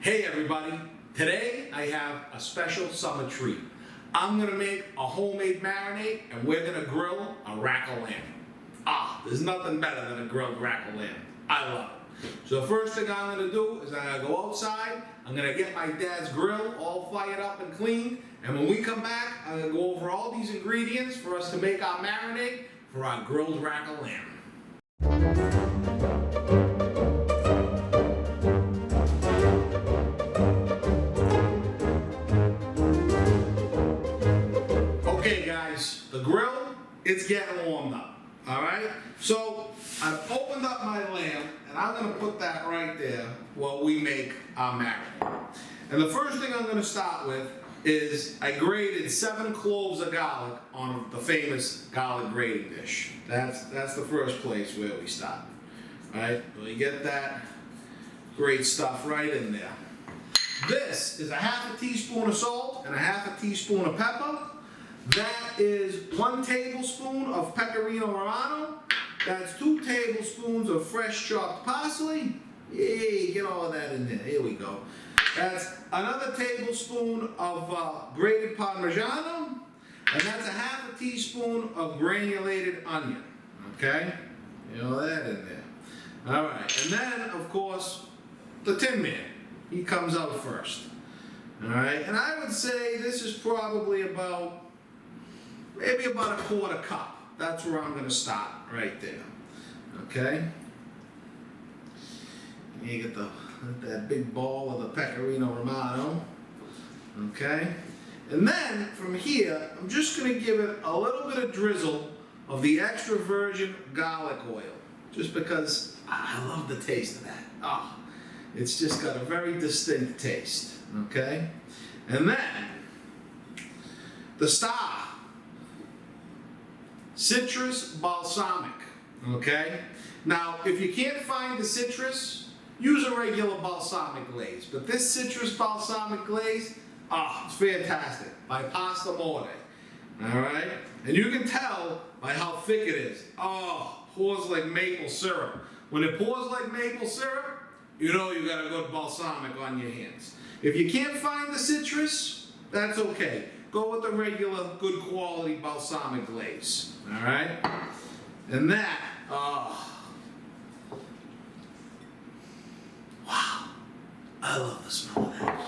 Hey everybody, today I have a special summer treat. I'm gonna make a homemade marinade and we're gonna grill a rack of lamb. There's nothing better than a grilled rack of lamb. I love it. So the first thing I'm gonna do is I'm gonna go outside, I'm gonna get my dad's grill all fired up and clean, and when we come back, I'm gonna go over all these ingredients for us to make our marinade for our grilled rack of lamb. Okay guys, the grill, it's getting warmed up, all right? So I've opened up my lamb and I'm gonna put that right there while we make our marinade. And the first thing I'm gonna start with is I grated 7 cloves of garlic on the famous garlic grating dish. That's the first place where we start, all right? So you get that great stuff right in there. This is a ½ teaspoon of salt and a ½ teaspoon of pepper. That is 1 tablespoon of pecorino Romano. That's 2 tablespoons of fresh chopped parsley. Yay, get all of that in there. Here we go. That's another tablespoon of grated parmigiano. And that's a ½ teaspoon of granulated onion. Okay? Get all that in there. All right. And then, of course, the Tin Man. He comes out first. All right. And I would say this is probably maybe about a 1/4 cup. That's where I'm going to start, right there. Okay? And you get that big ball of the pecorino Romano. Okay? And then, from here, I'm just going to give it a little bit of drizzle of the extra virgin garlic oil. Just because I love the taste of that. It's just got a very distinct taste. Okay? And then, the star. Citrus balsamic, okay? Now, if you can't find the citrus, use a regular balsamic glaze. But this citrus balsamic glaze, it's fantastic. By Pasta Morte, all right? And you can tell by how thick it is. Pours like maple syrup. When it pours like maple syrup, you know you got a good balsamic on your hands. If you can't find the citrus, that's okay. Go with the regular, good quality balsamic glaze. All right? And that, wow. I love the smell of that.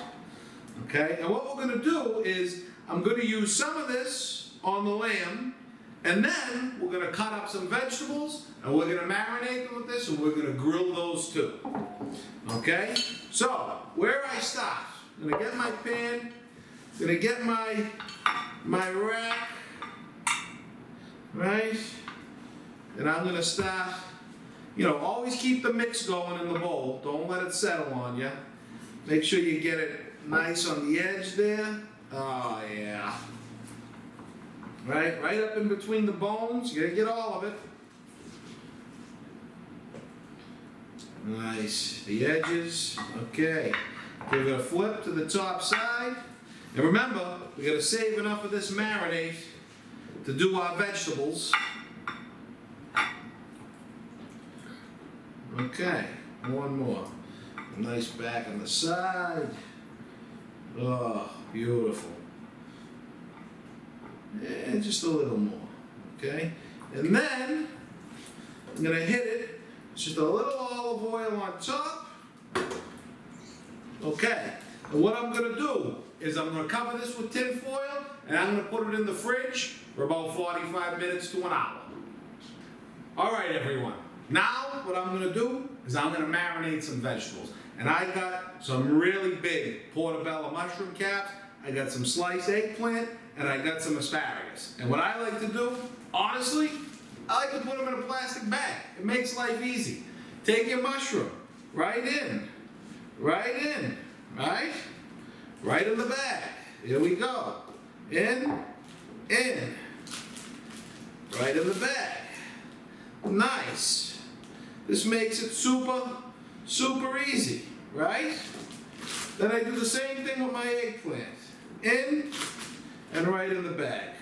Okay? And what we're going to do is, I'm going to use some of this on the lamb, and then we're going to cut up some vegetables, and we're going to marinate them with this, and we're going to grill those too. Okay? So, where I start, I'm going to get my pan, I'm going to get my rack, right? And I'm going to start, always keep the mix going in the bowl. Don't let it settle on you. Make sure you get it nice on the edge there. Oh, yeah. Right up in between the bones. You got to get all of it. Nice. The edges. Okay. Give it a flip to the top side. And remember, we got to save enough of this marinade to do our vegetables. Okay, one more. A nice back on the side. Oh, beautiful. And just a little more. Okay? And then, I'm going to hit it. Just a little olive oil on top. Okay. And what I'm going to do is I'm going to cover this with tin foil and I'm going to put it in the fridge for about 45 minutes to an hour. All right, everyone. Now, what I'm going to do is I'm going to marinate some vegetables. And I got some really big portobello mushroom caps, I got some sliced eggplant, and I got some asparagus. And what I like to do, honestly, I like to put them in a plastic bag. It makes life easy. Take your mushroom, right in, right in. Right in the bag. Here we go. In. Right in the bag. Nice. This makes it super easy, right? Then I do the same thing with my eggplant. In and right in the bag.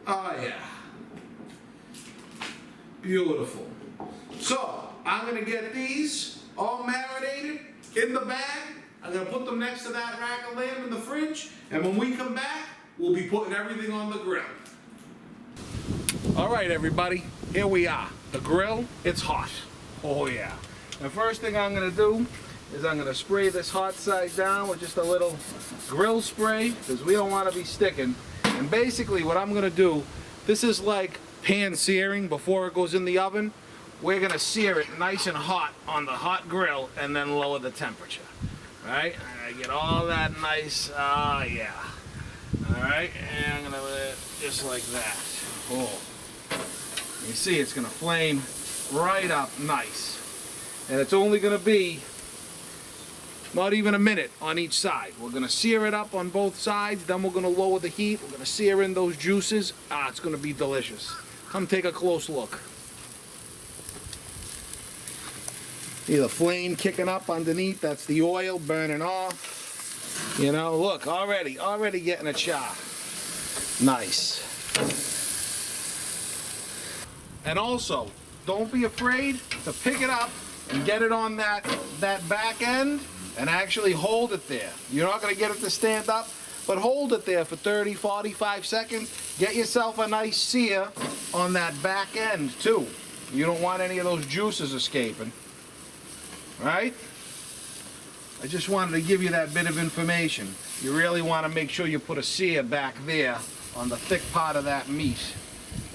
Oh yeah. Beautiful. So, I'm going to get these all marinated in the bag I'm gonna put them next to that rack of lamb in the fridge, and when we come back, we'll be putting everything on the grill. All right, everybody, here we are. The grill, it's hot. Oh yeah. The first thing I'm gonna do is I'm gonna spray this hot side down with just a little grill spray, because we don't wanna be sticking. And basically what I'm gonna do, this is like pan searing before it goes in the oven. We're gonna sear it nice and hot on the hot grill and then lower the temperature. All right, I get all that nice, yeah. All right, and I'm gonna let it just like that. Oh, you see it's gonna flame right up nice. And it's only gonna be not even a minute on each side. We're gonna sear it up on both sides, then we're gonna lower the heat. We're gonna sear in those juices. It's gonna be delicious. Come take a close look. See the flame kicking up underneath, that's the oil burning off. You know, look, already getting a char. Nice. And also, don't be afraid to pick it up and get it on that back end and actually hold it there. You're not gonna get it to stand up, but hold it there for 30, 45 seconds. Get yourself a nice sear on that back end too. You don't want any of those juices escaping. Right? I just wanted to give you that bit of information. You really want to make sure you put a sear back there on the thick part of that meat,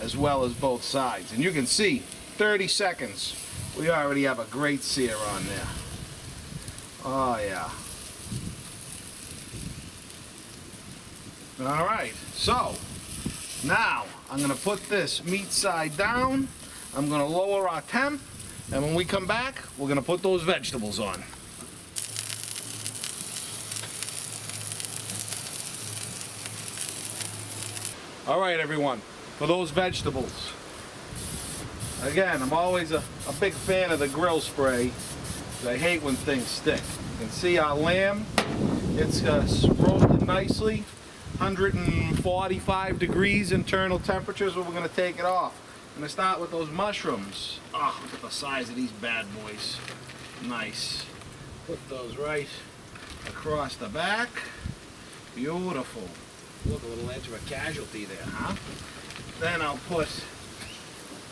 as well as both sides. And you can see, 30 seconds, we already have a great sear on there. Oh yeah. All right, so now I'm going to put this meat side down. I'm going to lower our temp. And when we come back, we're going to put those vegetables on. All right, everyone, for those vegetables. Again, I'm always a big fan of the grill spray. I hate when things stick. You can see our lamb. It's roasted nicely. 145 degrees internal temperatures where we're going to take it off. I'm going to start with those mushrooms. Oh, look at the size of these bad boys. Nice. Put those right across the back. Beautiful. Look, a little edge of a casualty there, huh? Then I'll put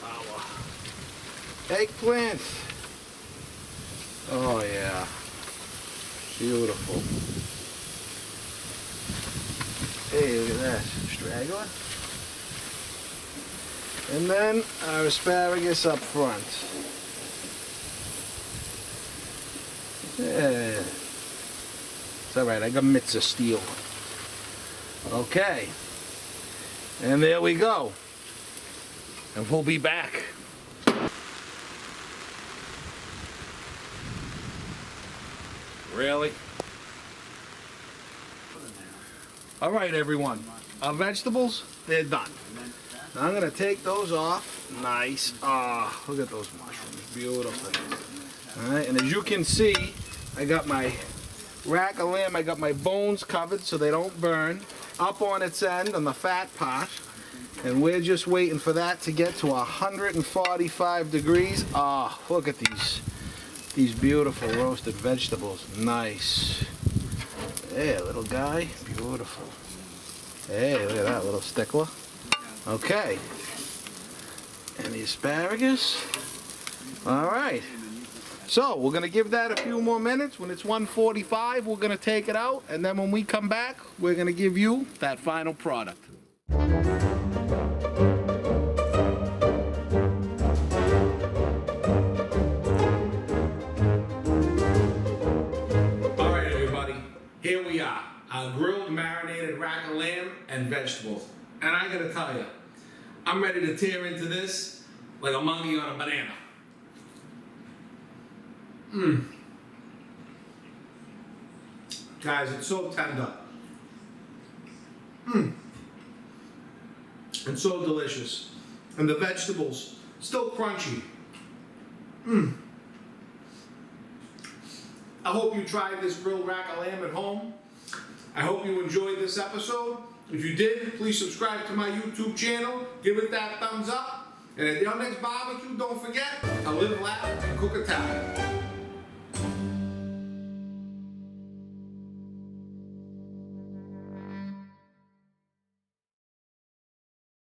our eggplant. Oh, yeah. Beautiful. Hey, look at that. Straggler. And then our asparagus up front. Yeah. It's alright, I got mitts of steel. Okay. And there we go. And we'll be back. Really? Alright, everyone. Our vegetables, they're done. Now I'm going to take those off. Nice. Look at those mushrooms. Beautiful. Alright, and as you can see, I got my rack of lamb, I got my bones covered so they don't burn. Up on its end, on the fat part. And we're just waiting for that to get to 145 degrees. Look at these beautiful roasted vegetables. Nice. Hey, little guy. Beautiful. Hey, look at that little stickler. Okay, and the asparagus. All right, so we're gonna give that a few more minutes. When it's 145, we're gonna take it out, and then when we come back, we're gonna give you that final product. All right, everybody, here we are, our grilled marinated rack of lamb and vegetables. And I gotta tell you, I'm ready to tear into this like a monkey on a banana. Guys, it's so tender. And so delicious. And the vegetables, still crunchy. I hope you tried this grilled rack of lamb at home. I hope you enjoyed this episode. If you did, please subscribe to my YouTube channel, give it that thumbs up, and at your next barbecue, don't forget to live, laugh, and cook Italian.